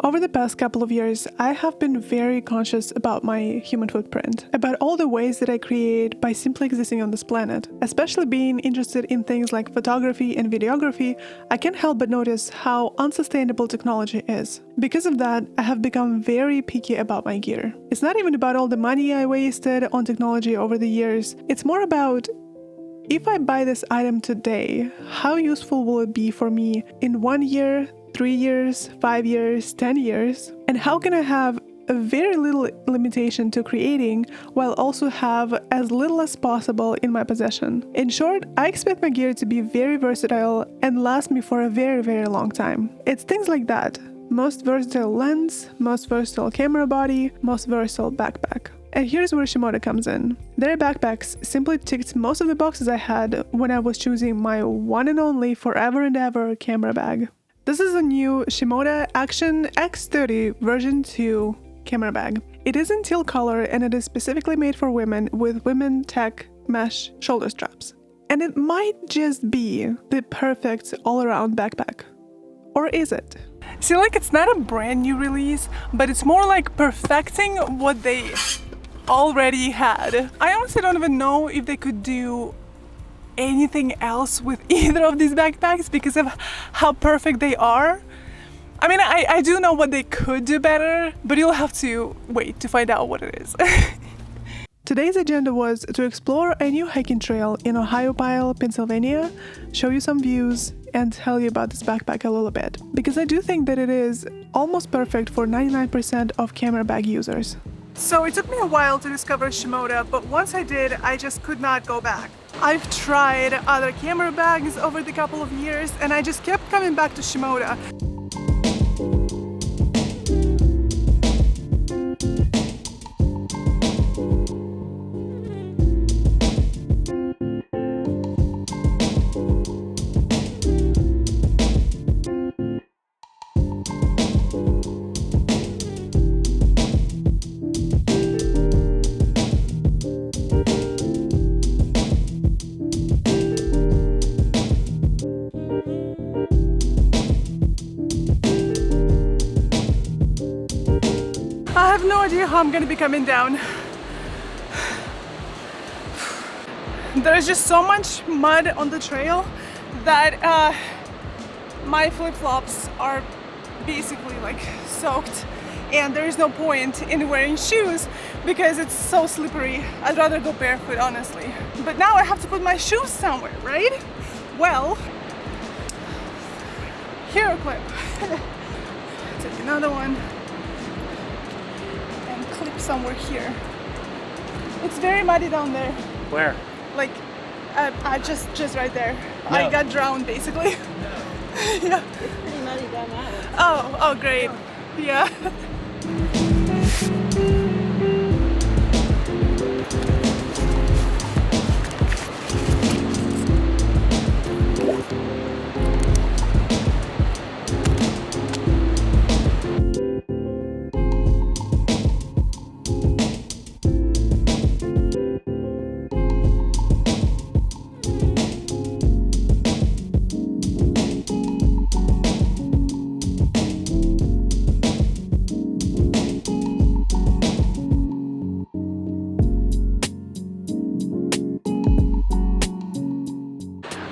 Over the past couple of years, I have been very conscious about my human footprint, about all the ways that I create by simply existing on this planet. Especially being interested in things like photography and videography, I can't help but notice how unsustainable technology is. Because of that, I have become very picky about my gear. It's not even about all the money I wasted on technology over the years, it's more about if I buy this item today, how useful will it be for me in 1 year, 3 years, 5 years, 10 years? And how can I have a very little limitation to creating while also have as little as possible in my possession? In short, I expect my gear to be very versatile and last me for a very, very long time. It's things like that. Most versatile lens, most versatile camera body, most versatile backpack. And here's where Shimoda comes in. Their backpacks simply ticked most of the boxes I had when I was choosing my one and only forever and ever camera bag. This is a new Shimoda Action X30 version 2 camera bag. It is in teal color and it is specifically made for women with women tech mesh shoulder straps. And it might just be the perfect all-around backpack. Or is it? See, like, it's not a brand new release, but it's more like perfecting what they already had. I honestly don't even know if they could do anything else with either of these backpacks because of how perfect they are. I mean, I do know what they could do better, but you'll have to wait to find out what it is. Today's agenda was to explore a new hiking trail in Ohiopyle, Pennsylvania, show you some views, and tell you about this backpack a little bit, because I do think that it is almost perfect for 99% of camera bag users. So it took me a while to discover Shimoda, but once I did, I just could not go back. I've tried other camera bags over the couple of years, and I just kept coming back to Shimoda. I have no idea how I'm gonna be coming down. There's just so much mud on the trail that my flip-flops are basically like soaked, and there is no point in wearing shoes because it's so slippery. I'd rather go barefoot, honestly. But now I have to put my shoes somewhere, right? Well, hero clip. Take another one. Clip somewhere here. It's very muddy down there. Where? Like, just right there. No. I got drowned basically. No. Yeah. It's pretty muddy down that way. Oh, great. Yeah.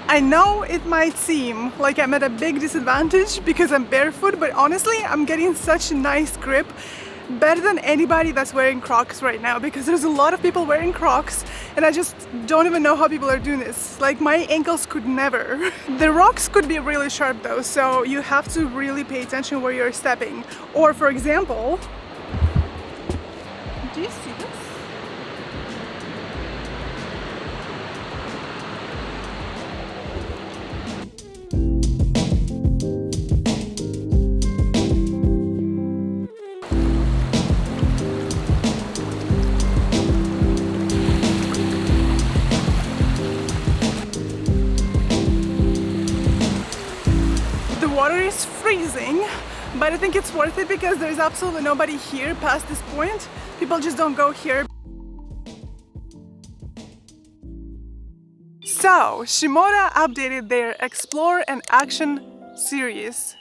I know it might seem like I'm at a big disadvantage because I'm barefoot, but honestly, I'm getting such a nice grip, better than anybody that's wearing Crocs right now, because there's a lot of people wearing Crocs and I just don't even know how people are doing this. Like, my ankles could never. The rocks could be really sharp though, so you have to really pay attention where you're stepping. Or for example, do you see this? Water is freezing, but I think it's worth it because there's absolutely nobody here past this point. People just don't go here. So, Shimoda updated their Explore and Action series.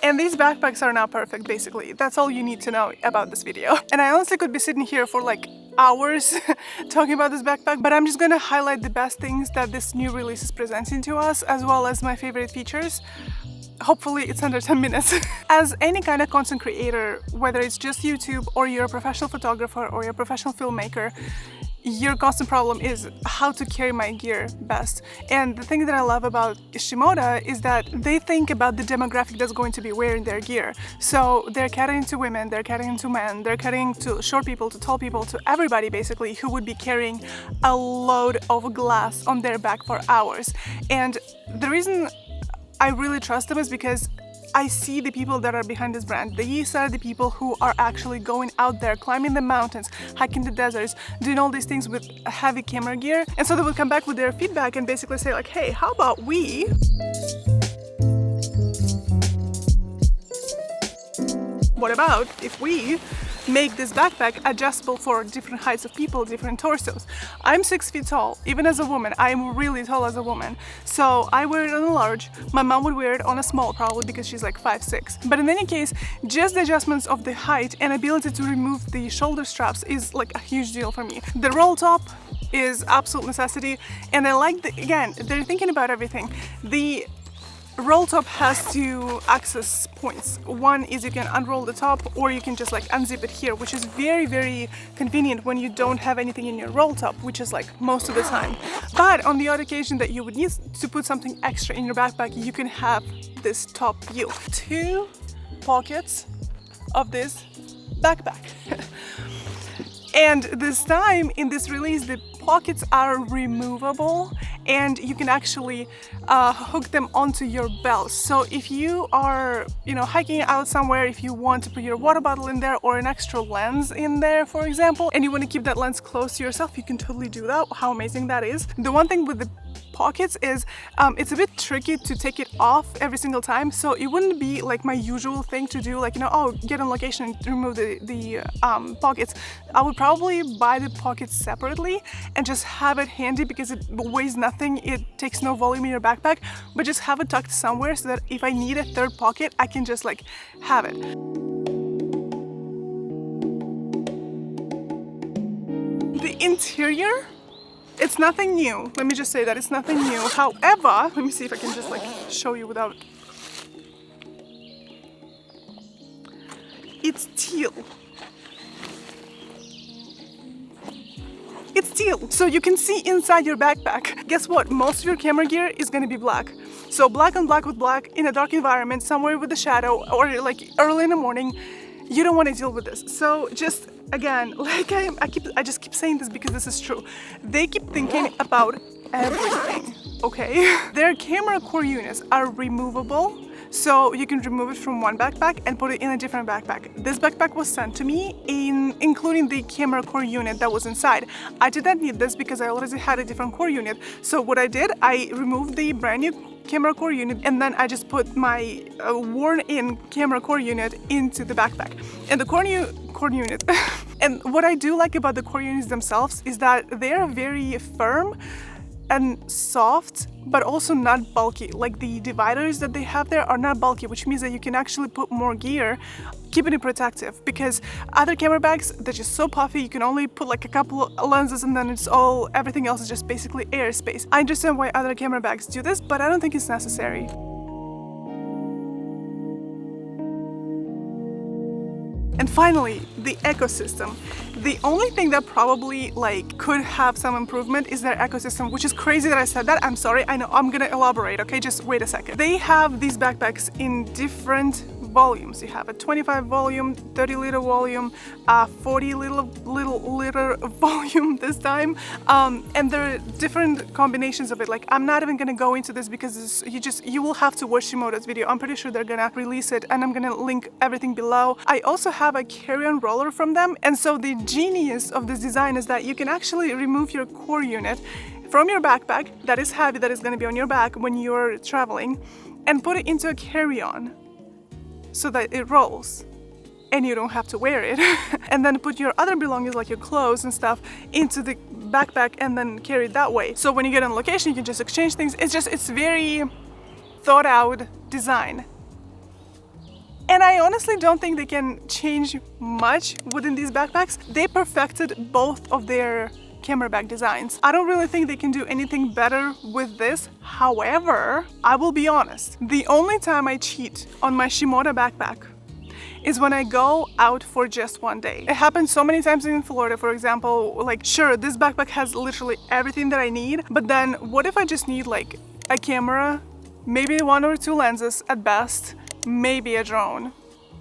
And these backpacks are now perfect, basically. That's all you need to know about this video. And I honestly could be sitting here for like hours talking about this backpack, but I'm just gonna highlight the best things that this new release is presenting to us, as well as my favorite features. Hopefully it's under 10 minutes. As any kind of content creator, whether it's just YouTube or you're a professional photographer or you're a professional filmmaker, your constant problem is how to carry my gear best. And the thing that I love about Shimoda is that they think about the demographic that's going to be wearing their gear. So they're catering to women, they're catering to men, they're catering to short people, to tall people, to everybody basically who would be carrying a load of glass on their back for hours. And the reason I really trust them is because I see the people that are behind this brand. These are the people who are actually going out there, climbing the mountains, hiking the deserts, doing all these things with heavy camera gear. And so they will come back with their feedback and basically say like, hey, how about we what about if we make this backpack adjustable for different heights of people, different torsos? I'm 6 feet tall, even as a woman. I'm really tall as a woman. So I wear it on a large. My mom would wear it on a small, probably because she's like 5'6". But in any case, just the adjustments of the height and ability to remove the shoulder straps is like a huge deal for me. The roll top is absolute necessity. And I like again, they're thinking about everything. The roll top has two access points. One is you can unroll the top, or you can just like unzip it here, which is very, very convenient when you don't have anything in your roll top, which is like most of the time. But on the odd occasion that you would need to put something extra in your backpack, you can have this top view. 2 pockets of this backpack. And this time in this release, the pockets are removable and you can actually hook them onto your belt. So if you are, hiking out somewhere, if you want to put your water bottle in there or an extra lens in there, for example, and you want to keep that lens close to yourself, you can totally do that. How amazing that is. The one thing with the pockets is it's a bit tricky to take it off every single time, so it wouldn't be like my usual thing to do, like get on location and remove the pockets. I would probably buy the pockets separately and just have it handy because it weighs nothing, it takes no volume in your backpack, but just have it tucked somewhere so that if I need a third pocket, I can just like have it. The interior, it's nothing new. Let me just say that it's nothing new. However, let me see if I can just like show you without. It's teal. It's teal. So you can see inside your backpack. Guess what? Most of your camera gear is gonna be black. So black on black with black in a dark environment, somewhere with a shadow, or like early in the morning. You don't want to deal with this. So just again, like I just keep saying this because this is true. They keep thinking about everything, okay? Their camera core units are removable, so you can remove it from one backpack and put it in a different backpack. This backpack was sent to me including the camera core unit that was inside. I did not need this because I already had a different core unit. So what I did, I removed the brand new camera core unit and then I just put my worn-in camera core unit into the backpack. And the core unit and what I do like about the core units themselves is that they're very firm and soft, but also not bulky. Like the dividers that they have there are not bulky, which means that you can actually put more gear, keeping it protective. Because other camera bags, they're just so puffy, you can only put like a couple of lenses and then everything else is just basically airspace. I understand why other camera bags do this, but I don't think it's necessary. And finally, the ecosystem. The only thing that probably could have some improvement is their ecosystem, which is crazy that I said that. I'm sorry, I know, I'm gonna elaborate, okay? Just wait a second. They have these backpacks in different volumes. You have a 25 volume, 30 liter volume, 40 liter volume this time, and there are different combinations of it. Like, I'm not even gonna go into this because you will have to watch Shimoda's video. I'm pretty sure they're gonna release it and I'm gonna link everything below. I also have a carry-on roller from them, and so the genius of this design is that you can actually remove your core unit from your backpack that is heavy, that is gonna be on your back when you're traveling, and put it into a carry-on so that it rolls and you don't have to wear it. And then put your other belongings like your clothes and stuff into the backpack and then carry it that way. So when you get on location, you can just exchange things. It's very thought out design. And I honestly don't think they can change much within these backpacks. They perfected both of their camera bag designs. I don't really think they can do anything better with this. However, I will be honest, the only time I cheat on my Shimoda backpack is when I go out for just one day. It happens so many times in Florida, for example, like sure, this backpack has literally everything that I need, but then what if I just need like a camera, maybe 1 or 2 lenses at best, maybe a drone.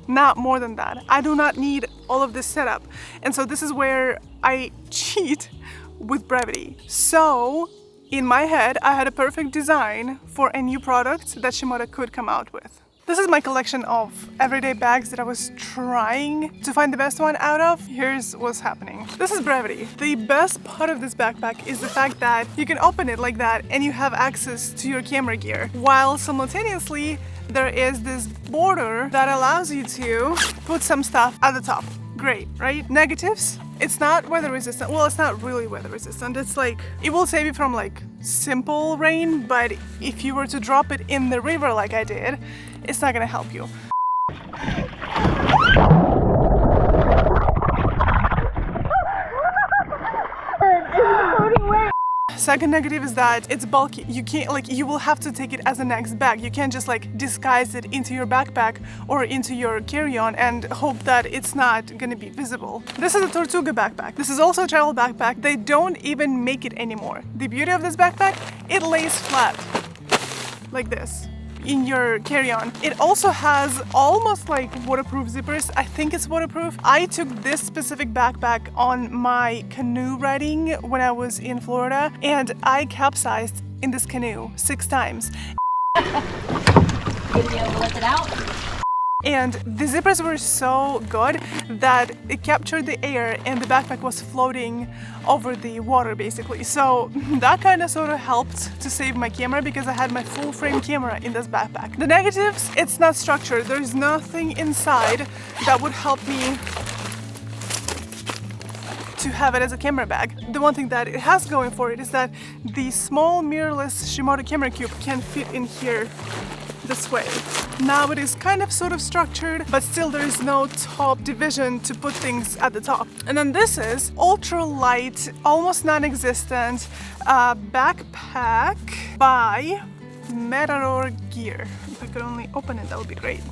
Not more than that. I do not need all of this setup. And so this is where I cheat with brevity. So in my head, I had a perfect design for a new product that Shimoda could come out with. This is my collection of everyday bags that I was trying to find the best one out of. Here's what's happening. This is brevity. The best part of this backpack is the fact that you can open it like that and you have access to your camera gear, while simultaneously there is this border that allows you to put some stuff at the top. Great, right? Negatives. It's not weather resistant. Well, it's not really weather resistant. It's like, it will save you from like simple rain, but if you were to drop it in the river like I did, it's not gonna help you. Second negative is that it's bulky. You can't, like, you will have to take it as a next bag. You can't just like disguise it into your backpack or into your carry-on and hope that it's not gonna be visible. This is a Tortuga backpack. This is also a travel backpack. They don't even make it anymore. The beauty of this backpack, it lays flat like this in your carry-on. It also has almost like waterproof zippers. I think it's waterproof. I took this specific backpack on my canoe riding when I was in Florida, and I capsized in this canoe 6 times. Gonna be able to lift it out? And the zippers were so good that it captured the air and the backpack was floating over the water basically. So that kind of sort of helped to save my camera because I had my full frame camera in this backpack. The negatives, it's not structured. There's nothing inside that would help me to have it as a camera bag. The one thing that it has going for it is that the small mirrorless Shimoda camera cube can fit in here this way. Now it is kind of sort of structured, but still there is no top division to put things at the top. And then this is ultra light, almost non-existent backpack by Matador Gear. If I could only open it, that would be great.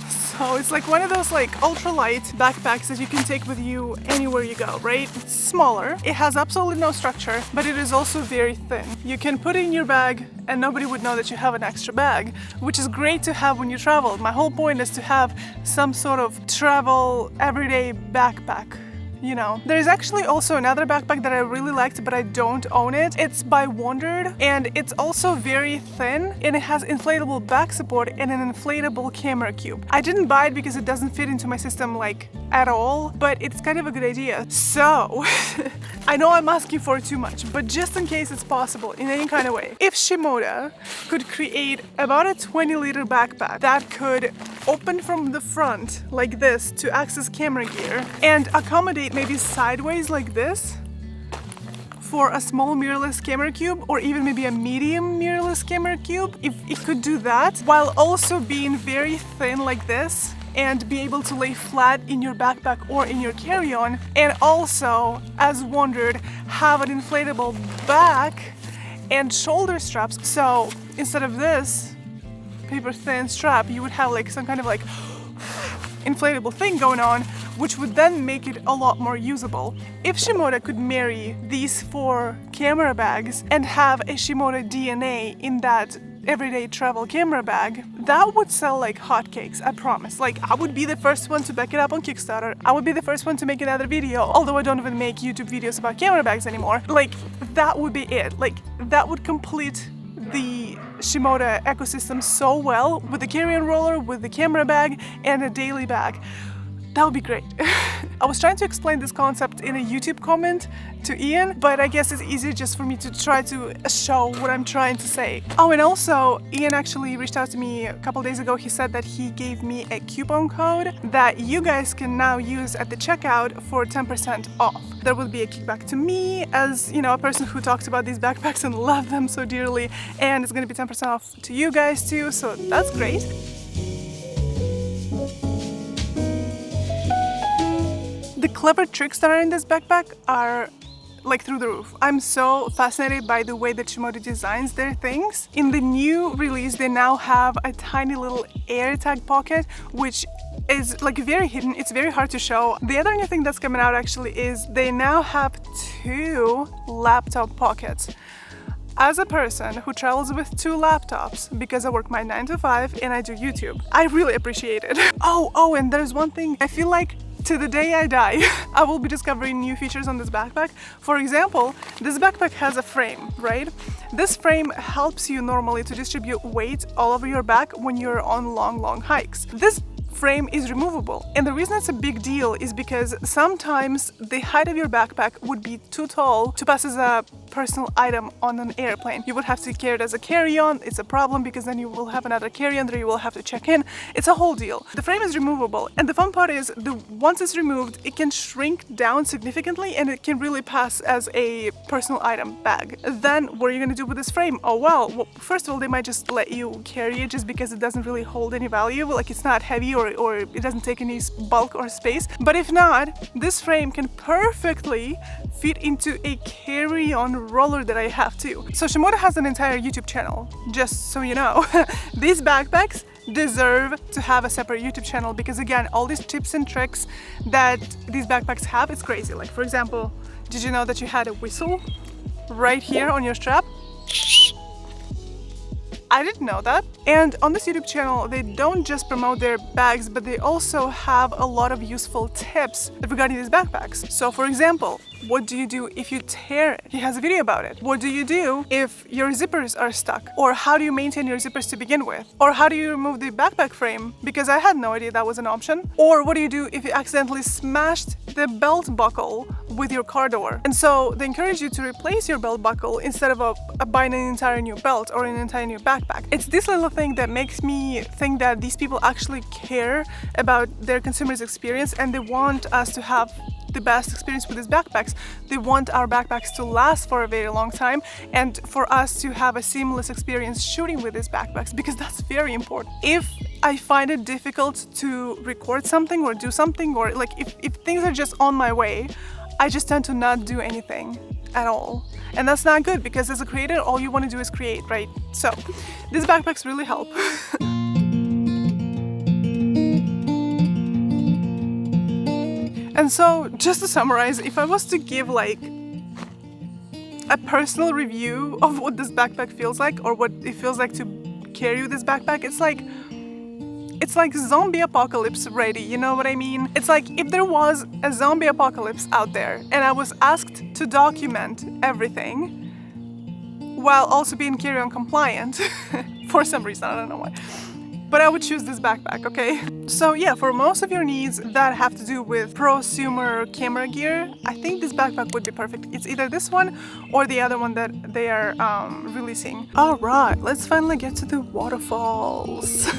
So it's like one of those like ultralight backpacks that you can take with you anywhere you go, right? It's smaller, it has absolutely no structure, but it is also very thin. You can put it in your bag and nobody would know that you have an extra bag, which is great to have when you travel. My whole point is to have some sort of travel everyday backpack. You know, there's actually also another backpack that I really liked, but I don't own it. It's by Wandered, and it's also very thin, and it has inflatable back support and an inflatable camera cube. I didn't buy it because it doesn't fit into my system like at all, but it's kind of a good idea. So, I know I'm asking for too much, but just in case it's possible in any kind of way, if Shimoda could create about a 20-liter backpack that could open from the front like this to access camera gear and accommodate maybe sideways like this for a small mirrorless camera cube, or even maybe a medium mirrorless camera cube, if it could do that while also being very thin like this and be able to lay flat in your backpack or in your carry-on, and also, as Wandered, have an inflatable back and shoulder straps. So instead of this paper thin strap, you would have like some kind of like inflatable thing going on, which would then make it a lot more usable. If Shimoda could marry these 4 camera bags and have a Shimoda DNA in that everyday travel camera bag, that would sell like hotcakes, I promise. Like, I would be the first one to back it up on Kickstarter. I would be the first one to make another video, although I don't even make YouTube videos about camera bags anymore. Like, that would be it. Like, that would complete the Shimoda ecosystem so well, with the carry-on roller, with the camera bag, and a daily bag. That would be great. I was trying to explain this concept in a YouTube comment to Ian, but I guess it's easier just for me to try to show what I'm trying to say. Oh, and also, Ian actually reached out to me a couple days ago. He said that he gave me a coupon code that you guys can now use at the checkout for 10% off. There will be a kickback to me as, you know, a person who talks about these backpacks and love them so dearly, and it's gonna be 10% off to you guys too, so that's great. clever tricks that are in this backpack are like through the roof. I'm so fascinated by the way that Shimoda designs their things. In the new release, they now have a tiny little air tag pocket, which is like very hidden. It's very hard to show. The other new thing that's coming out actually is they now have 2 laptop pockets. As a person who travels with 2 laptops because I work my 9 to 5 and I do YouTube, I really appreciate it. Oh, and there's one thing. I feel like to the day I die, I will be discovering new features on this backpack. For example, this backpack has a frame, right? This frame helps you normally to distribute weight all over your back when you're on long hikes. This frame is removable, and the reason it's a big deal is because sometimes the height of your backpack would be too tall to pass as a personal item on an airplane. You would have to carry it as a carry-on. It's a problem because then you will have another carry-on that you will have to check in. It's a whole deal. The frame is removable, and the fun part is once it's removed, it can shrink down significantly and it can really pass as a personal item bag. Then what are you gonna do with this frame? Oh well, first of all, they might just let you carry it just because it doesn't really hold any value, like it's not heavy or it doesn't take any bulk or space. But if not, this frame can perfectly fit into a carry-on roller that I have too. So Shimoda has an entire YouTube channel, just so you know. These backpacks deserve to have a separate YouTube channel because again, all these tips and tricks that these backpacks have, it's crazy. Like for example, did you know that you had a whistle right here on your strap? I didn't know that. And on this YouTube channel, they don't just promote their bags, but they also have a lot of useful tips regarding these backpacks. So for example, what do you do if you tear it? He has a video about it. What do you do if your zippers are stuck? Or how do you maintain your zippers to begin with? Or how do you remove the backpack frame? Because I had no idea that was an option. Or what do you do if you accidentally smashed the belt buckle with your car door? And so they encourage you to replace your belt buckle instead of buying an entire new belt or an entire new backpack. It's this little thing that makes me think that these people actually care about their consumers' experience and they want us to have the best experience with these backpacks. They want our backpacks to last for a very long time and for us to have a seamless experience shooting with these backpacks, because that's very important. If I find it difficult to record something or do something, or like if things are just on my way, I just tend to not do anything at all. And that's not good because as a creator, all you want to do is create, right? So these backpacks really help. And so, just to summarize, if I was to give like a personal review of what this backpack feels like or what it feels like to carry this backpack, it's like zombie apocalypse ready, you know what I mean? It's like if there was a zombie apocalypse out there and I was asked to document everything while also being carry-on compliant for some reason, I don't know why. But I would choose this backpack, okay? So yeah, for most of your needs that have to do with prosumer camera gear, I think this backpack would be perfect. It's either this one or the other one that they are releasing. All right, let's finally get to the waterfalls.